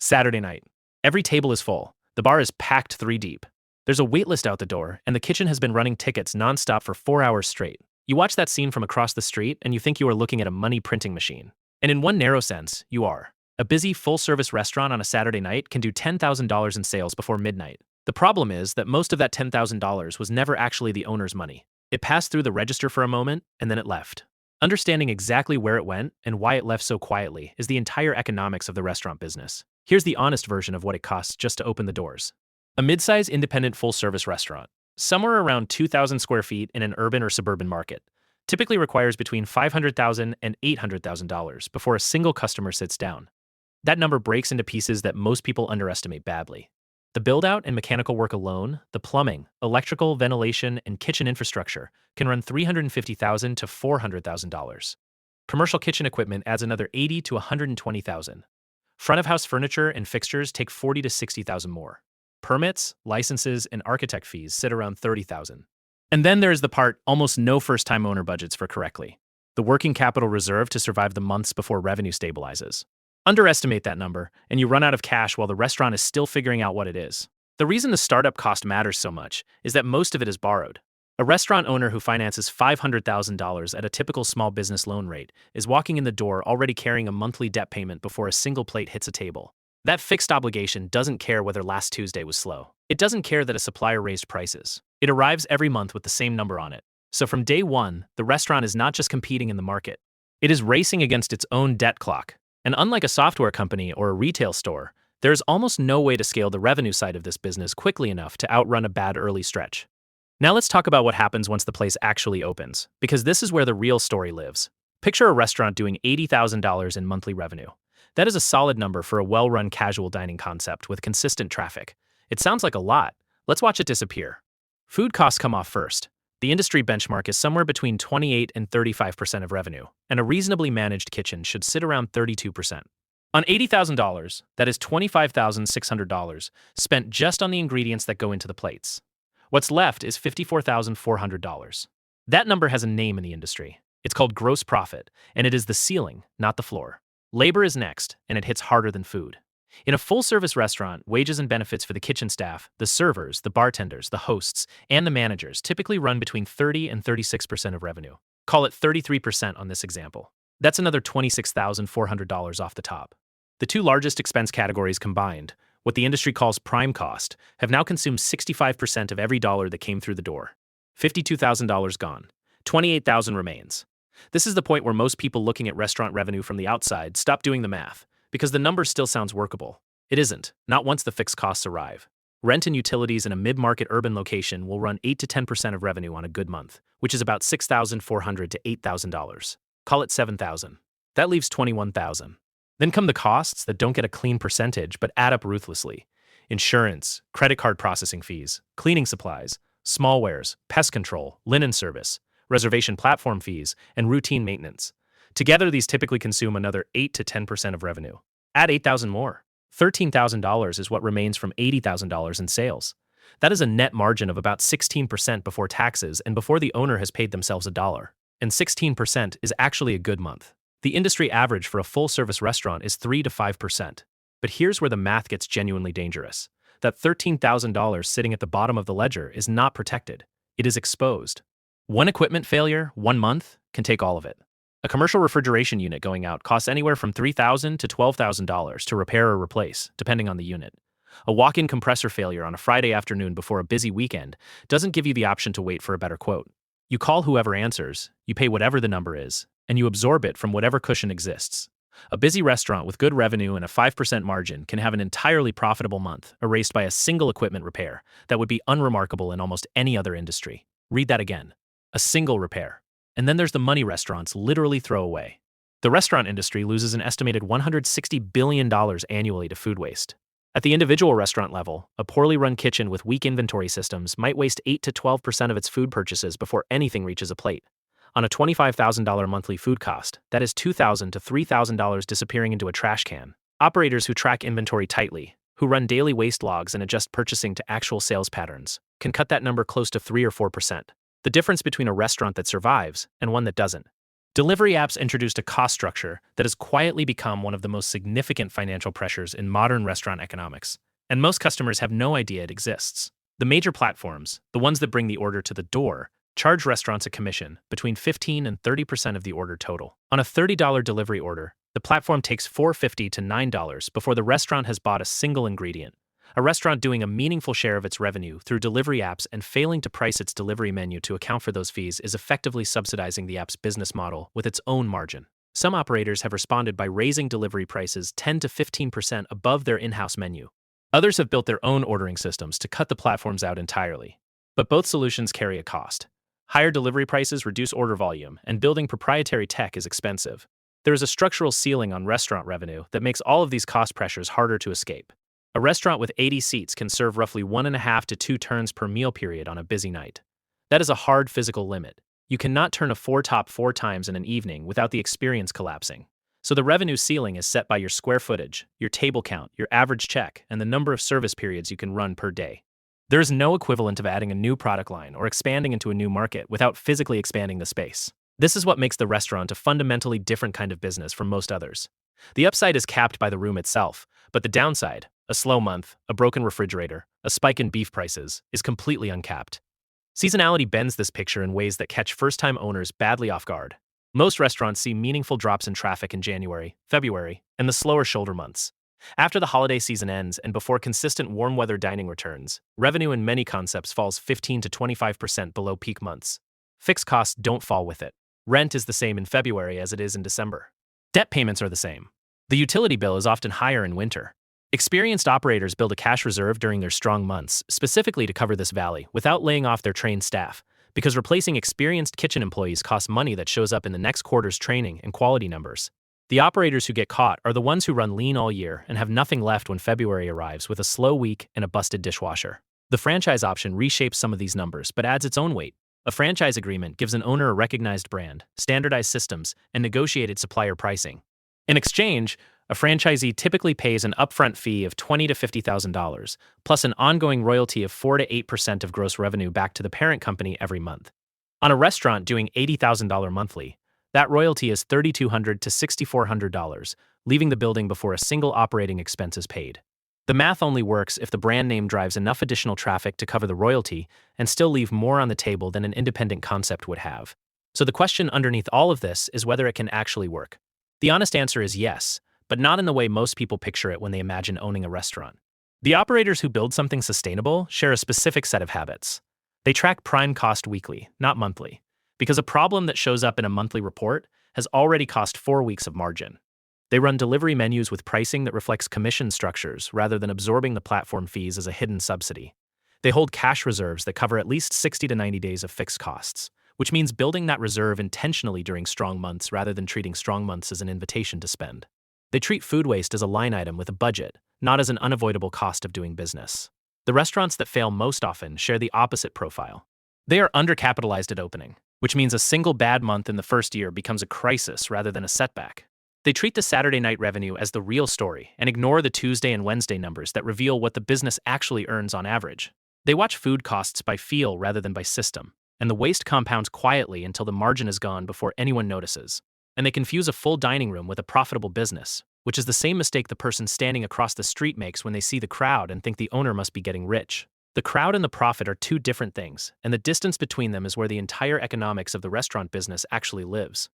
Saturday night. Every table is full. The bar is packed three deep. There's a wait list out the door, and the kitchen has been running tickets nonstop for 4 hours straight. You watch that scene from across the street, and you think you are looking at a money printing machine. And in one narrow sense, you are. A busy, full-service restaurant on a Saturday night can do $10,000 in sales before midnight. The problem is that most of that $10,000 was never actually the owner's money. It passed through the register for a moment, and then it left. Understanding exactly where it went and why it left so quietly is the entire economics of the restaurant business. Here's the honest version of what it costs just to open the doors. A mid-size independent full-service restaurant, somewhere around 2,000 square feet in an urban or suburban market, typically requires between $500,000 and $800,000 before a single customer sits down. That number breaks into pieces that most people underestimate badly. The build-out and mechanical work alone, the plumbing, electrical, ventilation, and kitchen infrastructure, can run $350,000 to $400,000. Commercial kitchen equipment adds another $80,000 to $120,000. Front-of-house furniture and fixtures take $40,000 to $60,000 more. Permits, licenses, and architect fees sit around $30,000. And then there is the part almost no first-time owner budgets for correctly: the working capital reserve to survive the months before revenue stabilizes. Underestimate that number, and you run out of cash while the restaurant is still figuring out what it is. The reason the startup cost matters so much is that most of it is borrowed. A restaurant owner who finances $500,000 at a typical small business loan rate is walking in the door already carrying a monthly debt payment before a single plate hits a table. That fixed obligation doesn't care whether last Tuesday was slow. It doesn't care that a supplier raised prices. It arrives every month with the same number on it. So from day one, the restaurant is not just competing in the market. It is racing against its own debt clock. And unlike a software company or a retail store, there is almost no way to scale the revenue side of this business quickly enough to outrun a bad early stretch. Now let's talk about what happens once the place actually opens, because this is where the real story lives. Picture a restaurant doing $80,000 in monthly revenue. That is a solid number for a well-run casual dining concept with consistent traffic. It sounds like a lot. Let's watch it disappear. Food costs come off first. The industry benchmark is somewhere between 28 and 35% of revenue, and a reasonably managed kitchen should sit around 32%. On $80,000, that is $25,600 spent just on the ingredients that go into the plates. What's left is $54,400. That number has a name in the industry. It's called gross profit, and it is the ceiling, not the floor. Labor is next, and it hits harder than food. In a full-service restaurant, wages and benefits for the kitchen staff, the servers, the bartenders, the hosts, and the managers typically run between 30 and 36% of revenue. Call it 33% on this example. That's another $26,400 off the top. The two largest expense categories combined, what the industry calls prime cost, have now consumed 65% of every dollar that came through the door. $52,000 gone. $28,000 remains. This is the point where most people looking at restaurant revenue from the outside stop doing the math, because the number still sounds workable. It isn't, not once the fixed costs arrive. Rent and utilities in a mid-market urban location will run 8 to 10% of revenue on a good month, which is about $6,400 to $8,000. Call it $7,000. That leaves $21,000. Then come the costs that don't get a clean percentage but add up ruthlessly: insurance, credit card processing fees, cleaning supplies, smallwares, pest control, linen service, reservation platform fees, and routine maintenance. Together, these typically consume another 8 to 10% of revenue. Add $8,000 more. $13,000 is what remains from $80,000 in sales. That is a net margin of about 16% before taxes and before the owner has paid themselves $1. And 16% is actually a good month. The industry average for a full-service restaurant is 3 to 5%. But here's where the math gets genuinely dangerous. That $13,000 sitting at the bottom of the ledger is not protected. It is exposed. One equipment failure, 1 month, can take all of it. A commercial refrigeration unit going out costs anywhere from $3,000 to $12,000 to repair or replace, depending on the unit. A walk-in compressor failure on a Friday afternoon before a busy weekend doesn't give you the option to wait for a better quote. You call whoever answers, you pay whatever the number is, and you absorb it from whatever cushion exists. A busy restaurant with good revenue and a 5% margin can have an entirely profitable month erased by a single equipment repair that would be unremarkable in almost any other industry. Read that again. A single repair. And then there's the money restaurants literally throw away. The restaurant industry loses an estimated $160 billion annually to food waste. At the individual restaurant level, a poorly run kitchen with weak inventory systems might waste 8 to 12% of its food purchases before anything reaches a plate. On a $25,000 monthly food cost, that is $2,000 to $3,000 disappearing into a trash can. Operators who track inventory tightly, who run daily waste logs and adjust purchasing to actual sales patterns, can cut that number close to 3 or 4%. The difference between a restaurant that survives and one that doesn't. Delivery apps introduced a cost structure that has quietly become one of the most significant financial pressures in modern restaurant economics, and most customers have no idea it exists. The major platforms, the ones that bring the order to the door, charge restaurants a commission between 15 and 30% of the order total. On a $30 delivery order, the platform takes $4.50 to $9 before the restaurant has bought a single ingredient. A restaurant doing a meaningful share of its revenue through delivery apps and failing to price its delivery menu to account for those fees is effectively subsidizing the app's business model with its own margin. Some operators have responded by raising delivery prices 10 to 15% above their in-house menu. Others have built their own ordering systems to cut the platforms out entirely. But both solutions carry a cost. Higher delivery prices reduce order volume, and building proprietary tech is expensive. There is a structural ceiling on restaurant revenue that makes all of these cost pressures harder to escape. A restaurant with 80 seats can serve roughly 1.5 to 2 turns per meal period on a busy night. That is a hard physical limit. You cannot turn a four-top 4 times in an evening without the experience collapsing. So the revenue ceiling is set by your square footage, your table count, your average check, and the number of service periods you can run per day. There is no equivalent of adding a new product line or expanding into a new market without physically expanding the space. This is what makes the restaurant a fundamentally different kind of business from most others. The upside is capped by the room itself, but the downside, a slow month, a broken refrigerator, a spike in beef prices, is completely uncapped. Seasonality bends this picture in ways that catch first-time owners badly off guard. Most restaurants see meaningful drops in traffic in January, February, and the slower shoulder months. After the holiday season ends and before consistent warm weather dining returns, revenue in many concepts falls 15 to 25% below peak months. Fixed costs don't fall with it. Rent is the same in February as it is in December. Debt payments are the same. The utility bill is often higher in winter. Experienced operators build a cash reserve during their strong months, specifically to cover this valley, without laying off their trained staff, because replacing experienced kitchen employees costs money that shows up in the next quarter's training and quality numbers. The operators who get caught are the ones who run lean all year and have nothing left when February arrives with a slow week and a busted dishwasher. The franchise option reshapes some of these numbers but adds its own weight. A franchise agreement gives an owner a recognized brand, standardized systems, and negotiated supplier pricing. In exchange, a franchisee typically pays an upfront fee of $20,000 to $50,000, plus an ongoing royalty of 4 to 8% of gross revenue back to the parent company every month. On a restaurant doing $80,000 monthly, that royalty is $3,200 to $6,400, leaving the building before a single operating expense is paid. The math only works if the brand name drives enough additional traffic to cover the royalty and still leave more on the table than an independent concept would have. So the question underneath all of this is whether it can actually work. The honest answer is yes, but not in the way most people picture it when they imagine owning a restaurant. The operators who build something sustainable share a specific set of habits. They track prime cost weekly, not monthly, because a problem that shows up in a monthly report has already cost 4 weeks of margin. They run delivery menus with pricing that reflects commission structures rather than absorbing the platform fees as a hidden subsidy. They hold cash reserves that cover at least 60 to 90 days of fixed costs, which means building that reserve intentionally during strong months rather than treating strong months as an invitation to spend. They treat food waste as a line item with a budget, not as an unavoidable cost of doing business. The restaurants that fail most often share the opposite profile. They are undercapitalized at opening, which means a single bad month in the first year becomes a crisis rather than a setback. They treat the Saturday night revenue as the real story and ignore the Tuesday and Wednesday numbers that reveal what the business actually earns on average. They watch food costs by feel rather than by system, and the waste compounds quietly until the margin is gone before anyone notices. And they confuse a full dining room with a profitable business, which is the same mistake the person standing across the street makes when they see the crowd and think the owner must be getting rich. The crowd and the profit are two different things, and the distance between them is where the entire economics of the restaurant business actually lives.